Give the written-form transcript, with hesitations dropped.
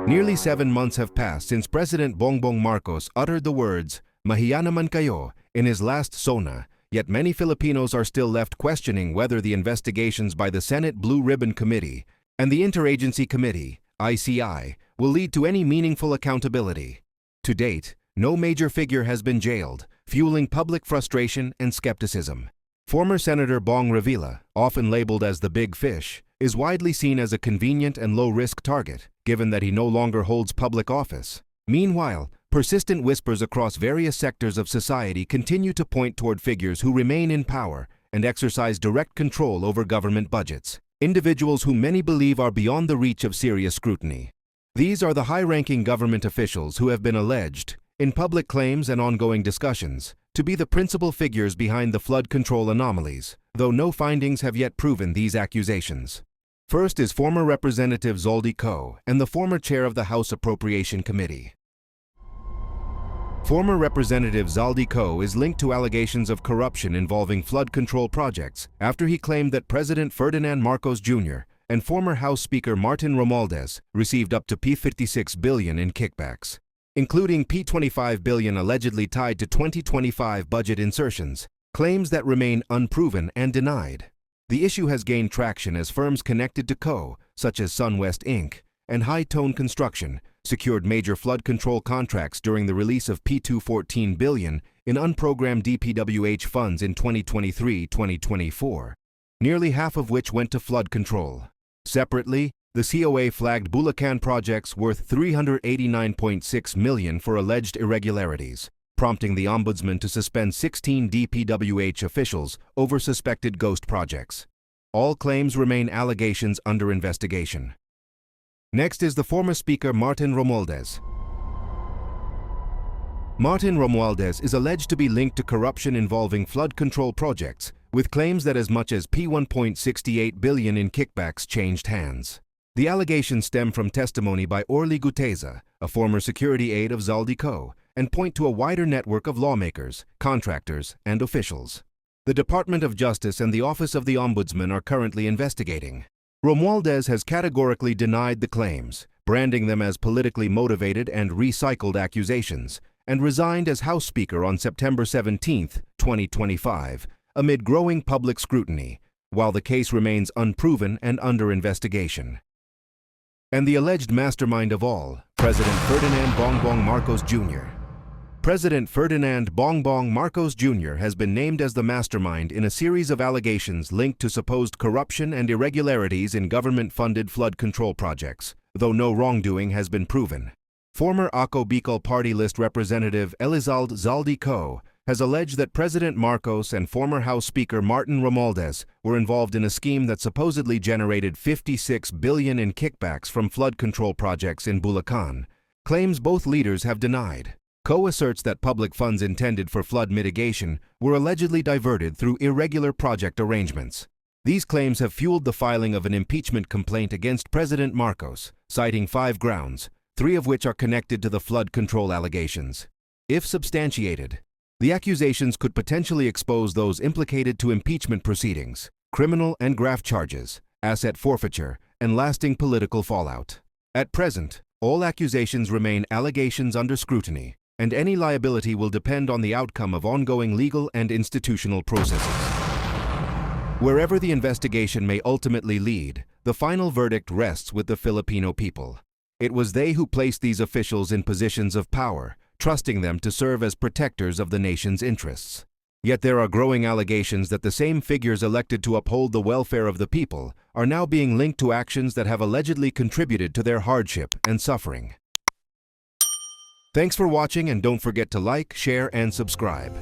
Nearly 7 months have passed since President Bongbong Marcos uttered the words, "Mahiya naman kayo," in his last SONA, yet many Filipinos are still left questioning whether the investigations by the Senate Blue Ribbon Committee and the Interagency Committee, ICI, will lead to any meaningful accountability. To date, no major figure has been jailed, fueling public frustration and skepticism. Former Senator Bong Revilla, often labeled as the Big Fish, is widely seen as a convenient and low-risk target, given that he no longer holds public office. Meanwhile, persistent whispers across various sectors of society continue to point toward figures who remain in power and exercise direct control over government budgets, individuals whom many believe are beyond the reach of serious scrutiny. These are the high-ranking government officials who have been alleged, in public claims and ongoing discussions, to be the principal figures behind the flood control anomalies, though no findings have yet proven these accusations. First is former Representative Zaldy Ko and the former chair of the House Appropriation Committee. Former Representative Zaldy Ko is linked to allegations of corruption involving flood control projects after he claimed that President Ferdinand Marcos Jr. and former House Speaker Martin Romualdez received up to P56 billion in kickbacks, including P25 billion allegedly tied to 2025 budget insertions, claims that remain unproven and denied. The issue has gained traction as firms connected to Ko, such as SunWest Inc. and High Tone Construction, secured major flood control contracts during the release of P214 billion in unprogrammed DPWH funds in 2023-2024, nearly half of which went to flood control. Separately, the COA flagged Bulacan projects worth 389.6 million for alleged irregularities, prompting the Ombudsman to suspend 16 DPWH officials over suspected ghost projects. All claims remain allegations under investigation. Next is the former Speaker Martin Romualdez. Martin Romualdez is alleged to be linked to corruption involving flood control projects, with claims that as much as P1.68 billion in kickbacks changed hands. The allegations stem from testimony by Orly Guteza, a former security aide of Zaldy Ko, and point to a wider network of lawmakers, contractors, and officials. The Department of Justice and the Office of the Ombudsman are currently investigating. Romualdez has categorically denied the claims, branding them as politically motivated and recycled accusations, and resigned as House Speaker on September 17, 2025, amid growing public scrutiny, while the case remains unproven and under investigation. And the alleged mastermind of all, President Ferdinand Bongbong Marcos Jr. President Ferdinand Bongbong Marcos Jr. has been named as the mastermind in a series of allegations linked to supposed corruption and irregularities in government-funded flood control projects, though no wrongdoing has been proven. Former Ako Bicol Party List Representative Elizalde Zaldy Ko has alleged that President Marcos and former House Speaker Martin Romualdez were involved in a scheme that supposedly generated 56 billion in kickbacks from flood control projects in Bulacan, claims both leaders have denied. Ko asserts that public funds intended for flood mitigation were allegedly diverted through irregular project arrangements. These claims have fueled the filing of an impeachment complaint against President Marcos, citing 5 grounds, 3 of which are connected to the flood control allegations. If substantiated, the accusations could potentially expose those implicated to impeachment proceedings, criminal and graft charges, asset forfeiture, and lasting political fallout. At present, all accusations remain allegations under scrutiny, and any liability will depend on the outcome of ongoing legal and institutional processes. Wherever the investigation may ultimately lead, the final verdict rests with the Filipino people. It was they who placed these officials in positions of power, trusting them to serve as protectors of the nation's interests. Yet there are growing allegations that the same figures elected to uphold the welfare of the people are now being linked to actions that have allegedly contributed to their hardship and suffering. Thanks for watching, and don't forget to like, share, and subscribe.